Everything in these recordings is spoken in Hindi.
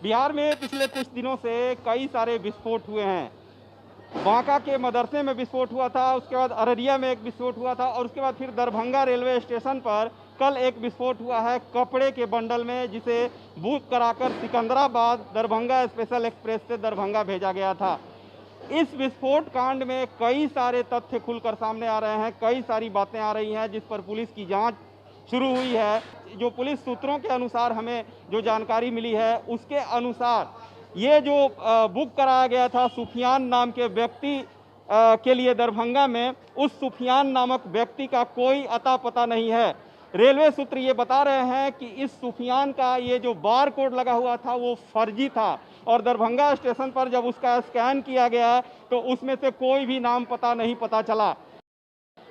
बिहार में पिछले कुछ दिनों से कई सारे विस्फोट हुए हैं। बांका के मदरसे में विस्फोट हुआ था, उसके बाद अररिया में एक विस्फोट हुआ था और उसके बाद फिर दरभंगा रेलवे स्टेशन पर कल एक विस्फोट हुआ है कपड़े के बंडल में, जिसे बुक कराकर सिकंदराबाद दरभंगा स्पेशल एक्सप्रेस से दरभंगा भेजा गया था। इस विस्फोट कांड में कई सारे तथ्य खुलकर सामने आ रहे हैं, कई सारी बातें आ रही हैं जिस पर पुलिस की जांच शुरू हुई है। जो पुलिस सूत्रों के अनुसार हमें जो जानकारी मिली है उसके अनुसार ये जो बुक कराया गया था सुफियान नाम के व्यक्ति के लिए दरभंगा में, उस सुफियान नामक व्यक्ति का कोई अता पता नहीं है। रेलवे सूत्र ये बता रहे हैं कि इस सुफियान का ये जो बार कोड लगा हुआ था वो फर्जी था और दरभंगा स्टेशन पर जब उसका स्कैन किया गया तो उसमें से कोई भी नाम पता नहीं पता चला।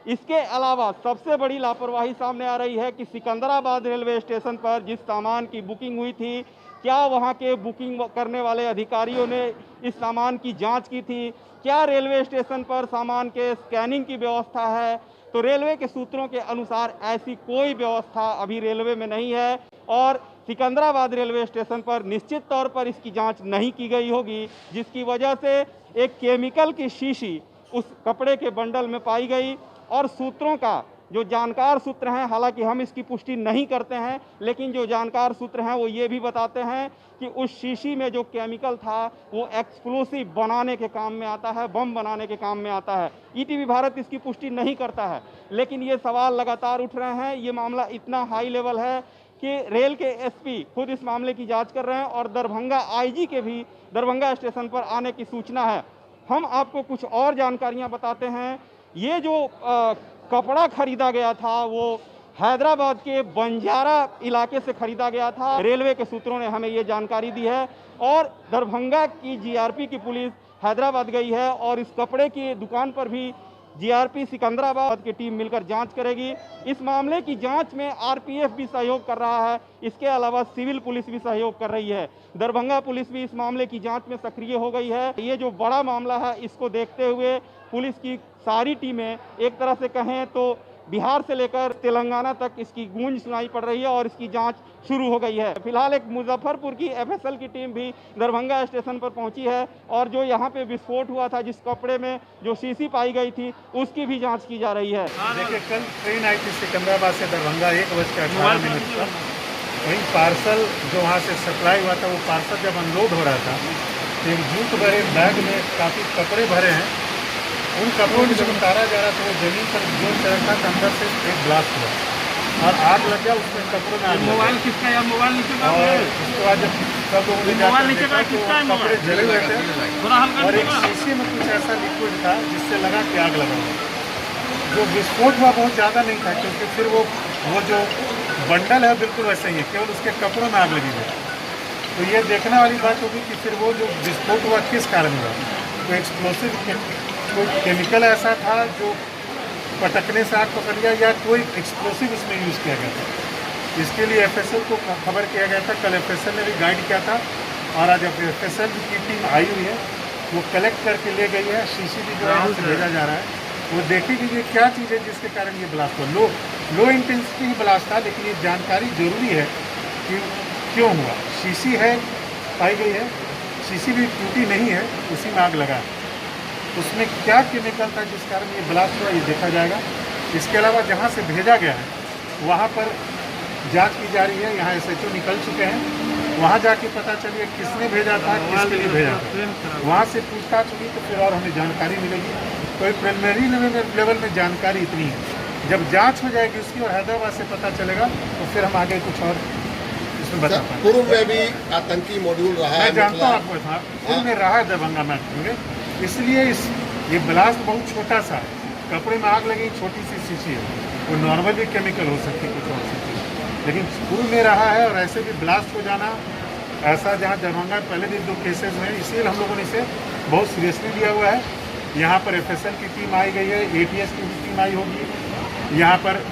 इसके अलावा सबसे बड़ी लापरवाही सामने आ रही है कि सिकंदराबाद रेलवे स्टेशन पर जिस सामान की बुकिंग हुई थी, क्या वहां के बुकिंग करने वाले अधिकारियों ने इस सामान की जांच की थी? क्या रेलवे स्टेशन पर सामान के स्कैनिंग की व्यवस्था है? तो रेलवे के सूत्रों के अनुसार ऐसी कोई व्यवस्था अभी रेलवे में नहीं है और सिकंदराबाद रेलवे स्टेशन पर निश्चित तौर पर इसकी जांच नहीं की गई होगी, जिसकी वजह से एक केमिकल की शीशी उस कपड़े के बंडल में पाई गई। और सूत्रों का जो जानकार सूत्र हैं, हालांकि हम इसकी पुष्टि नहीं करते हैं, लेकिन जो जानकार सूत्र हैं वो ये भी बताते हैं कि उस शीशी में जो केमिकल था वो एक्सप्लोसिव बनाने के काम में आता है, बम बनाने के काम में आता है। ईटीवी भारत इसकी पुष्टि नहीं करता है, लेकिन ये सवाल लगातार उठ रहे हैं। ये मामला इतना हाई लेवल है कि रेल के एसपी खुद इस मामले की जांच कर रहे हैं और दरभंगा आईजी के भी दरभंगा स्टेशन पर आने की सूचना है। हम आपको कुछ और जानकारियां बताते हैं। ये जो कपड़ा खरीदा गया था वो हैदराबाद के बंजारा इलाके से खरीदा गया था। रेलवे के सूत्रों ने हमें ये जानकारी दी है और दरभंगा की जीआरपी की पुलिस हैदराबाद गई है और इस कपड़े की दुकान पर भी जीआरपी सिकंदराबाद की टीम मिलकर जांच करेगी। इस मामले की जांच में आरपीएफ भी सहयोग कर रहा है, इसके अलावा सिविल पुलिस भी सहयोग कर रही है। दरभंगा पुलिस भी इस मामले की जांच में सक्रिय हो गई है। ये जो बड़ा मामला है इसको देखते हुए पुलिस की सारी टीमें, एक तरह से कहें तो बिहार से लेकर तेलंगाना तक इसकी गूंज सुनाई पड़ रही है और इसकी जांच शुरू हो गई है। फिलहाल एक मुजफ्फरपुर की एफएसएल की टीम भी दरभंगा स्टेशन पर पहुंची है और जो यहां पे विस्फोट हुआ था, जिस कपड़े में जो शीशी पाई गई थी, उसकी भी जांच की जा रही है। देखिए, कल ट्रेन आई थी सिकंदराबाद से दरभंगा 1:18 पर। वहीं पार्सल जो वहाँ से सप्लाई हुआ था, वो पार्सल जब अनलोड हो रहा था तो एक जूट भरे बैग में काफ़ी कपड़े भरे हैं। उन कपड़ों को जब उतारा जा रहा था वो जमीन पर जो चढ़ा था, अंदर से एक ब्लास्ट हुआ और आग लग गया। उसमें कपड़ों में आग मोबाइल किसका या मोबाइल नीचे का? और उसके बाद जब सब लोगों ने मोबाइल नीचे का किसका है? कपड़े जले हुए थे थोड़ा हल्का और एक शीशे में कुछ ऐसा लिक्विड था जिससे लगा कि आग लगा हुआ। जो विस्फोट हुआ बहुत ज़्यादा नहीं था, क्योंकि फिर वो जो बंडल है बिल्कुल वैसे ही है, केवल उसके कपड़ों में आग लगी हुई। तो ये देखने वाली बात होगी कि फिर वो जो विस्फोट हुआ किस कारण हुआ। तो एक्सप्लोसिव कोई केमिकल ऐसा था जो पटकने से आग पकड़ गया या कोई एक्सप्लोसिव इसमें यूज़ किया गया था। इसके लिए एफएसएल को खबर किया गया था। कल एफएसएल ने भी गाइड किया था और आज एफएसएल की टीम आई हुई है, वो कलेक्ट करके ले गई है। शीशी भी जो है यहाँ से भेजा जा रहा है, वो देखेगी कि क्या चीज़ है जिसके कारण ये ब्लास्ट हुआ। लो इंटेंसिटी ही ब्लास्ट था, लेकिन ये जानकारी जरूरी है कि क्यों हुआ। शीशी है पाई गई है, शीशी भी टूटी नहीं है, उसी में आग लगा है। उसमें क्या केमिकल था जिस कारण ये ब्लास्ट हुआ, ये देखा जाएगा। इसके अलावा जहाँ से भेजा गया है वहाँ पर जांच की जा रही है। यहाँ एसएचओ निकल चुके हैं, वहाँ जाके पता चलिए किसने भेजा था, किसके लिए भेजा था। वहाँ से पूछताछ होगी तो फिर और हमें जानकारी मिलेगी। तो प्रिलिमिनरी लेवल में जानकारी इतनी है, जब जाँच हो जाएगी उसकी और हैदराबाद से पता चलेगा तो फिर हम आगे कुछ और इसमें बता पाएंगे। पूर्व में भी आतंकी मॉड्यूल रहा है, मैं जानता हूँ आपको था, पूर्व में रहा है दरभंगा में, इसलिए ये ब्लास्ट बहुत छोटा सा है। कपड़े में आग लगी, छोटी सी शीशी है, वो नॉर्मल भी केमिकल हो सकती है, कुछ और सकती है, लेकिन पूर्व में रहा है। और ऐसे भी ब्लास्ट हो जाना ऐसा जहाँ दरभंगा में पहले भी 2 केसेज में, इसलिए हम लोगों ने इसे बहुत सीरियसली लिया हुआ है। यहाँ पर एफएसएल की टीम आई गई है, एटीएस की भी टीम आई होगी। यहाँ पर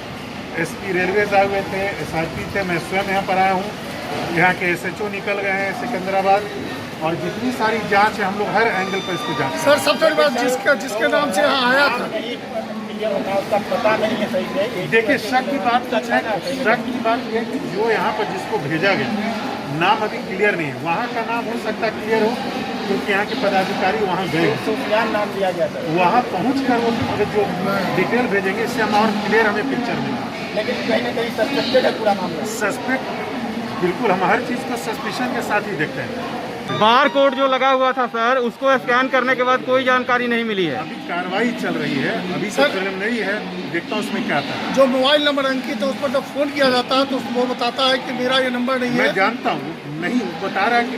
एसपी रेलवेज आए हुए थे, एसआरपी थे, मैं स्वयं यहाँ पर आया हूँ। यहाँ के एसएचओ निकल गए हैं सिकंदराबाद, और जितनी सारी जांच है हम लोग हर एंगल पर इसको जांच। सर, सबसे बड़ी बात जिसके नाम से यहाँ आया था, पता नहीं है सही से। देखिए, शक की बात कुछ है, शक की बात यह कि जो यहाँ पर जिसको भेजा गया नाम अभी क्लियर नहीं है। वहाँ का नाम हो सकता है क्लियर हो, क्योंकि यहाँ के पदाधिकारी वहाँ गए, सुफियान नाम दिया गया था, वहाँ पहुँच कर वो जो डिटेल भेजेंगे, इससे हम और क्लियर हमें पिक्चर मिलेगा। लेकिन कहीं ना कहीं सस्पेक्टेड है पूरा मामला। सस्पेक्ट बिल्कुल, हम हर चीज़ को सस्पिशन के साथ ही देखते हैं। बार कोड जो लगा हुआ था सर, उसको स्कैन करने के बाद कोई जानकारी नहीं मिली है। अभी कार्रवाई चल रही है, अभी सर- तक प्रिलिमिनरी है, देखता हूँ उसमें क्या आता है। जो मोबाइल नंबर अंकित है उस पर जब फोन किया जाता है तो वो बताता है कि मेरा ये नंबर नहीं मैं है। जानता हूँ, नहीं बता रहा है कि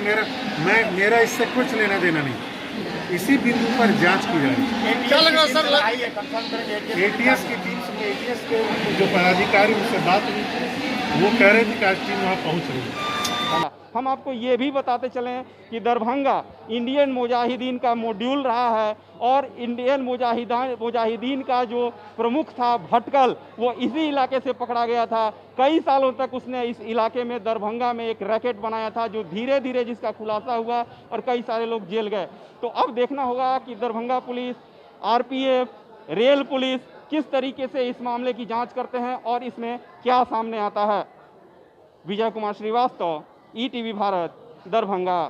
मेरा इससे कुछ लेना देना नहीं। इसी बिंदु पर जांच की जा रही है। क्या लग रहा है सर? आई है कंफर्म करेंगे। एटीएस की टीम से, एटीएस के जो पदाधिकारी उनसे बात हुई, वो कह रहे थे कि आज टीम वहाँ पहुँच रही है। हम आपको ये भी बताते चलें कि दरभंगा इंडियन मुजाहिदीन का मॉड्यूल रहा है और इंडियन मुजाहिदीन का जो प्रमुख था भटकल, वो इसी इलाके से पकड़ा गया था। कई सालों तक उसने इस इलाके में दरभंगा में एक रैकेट बनाया था, जो धीरे धीरे जिसका खुलासा हुआ और कई सारे लोग जेल गए। तो अब देखना होगा कि Darbhanga police, RPF, rail police किस तरीके से इस मामले की जाँच करते हैं और इसमें क्या सामने आता है। विजय कुमार श्रीवास्तव, ईटीवी भारत, दरभंगा।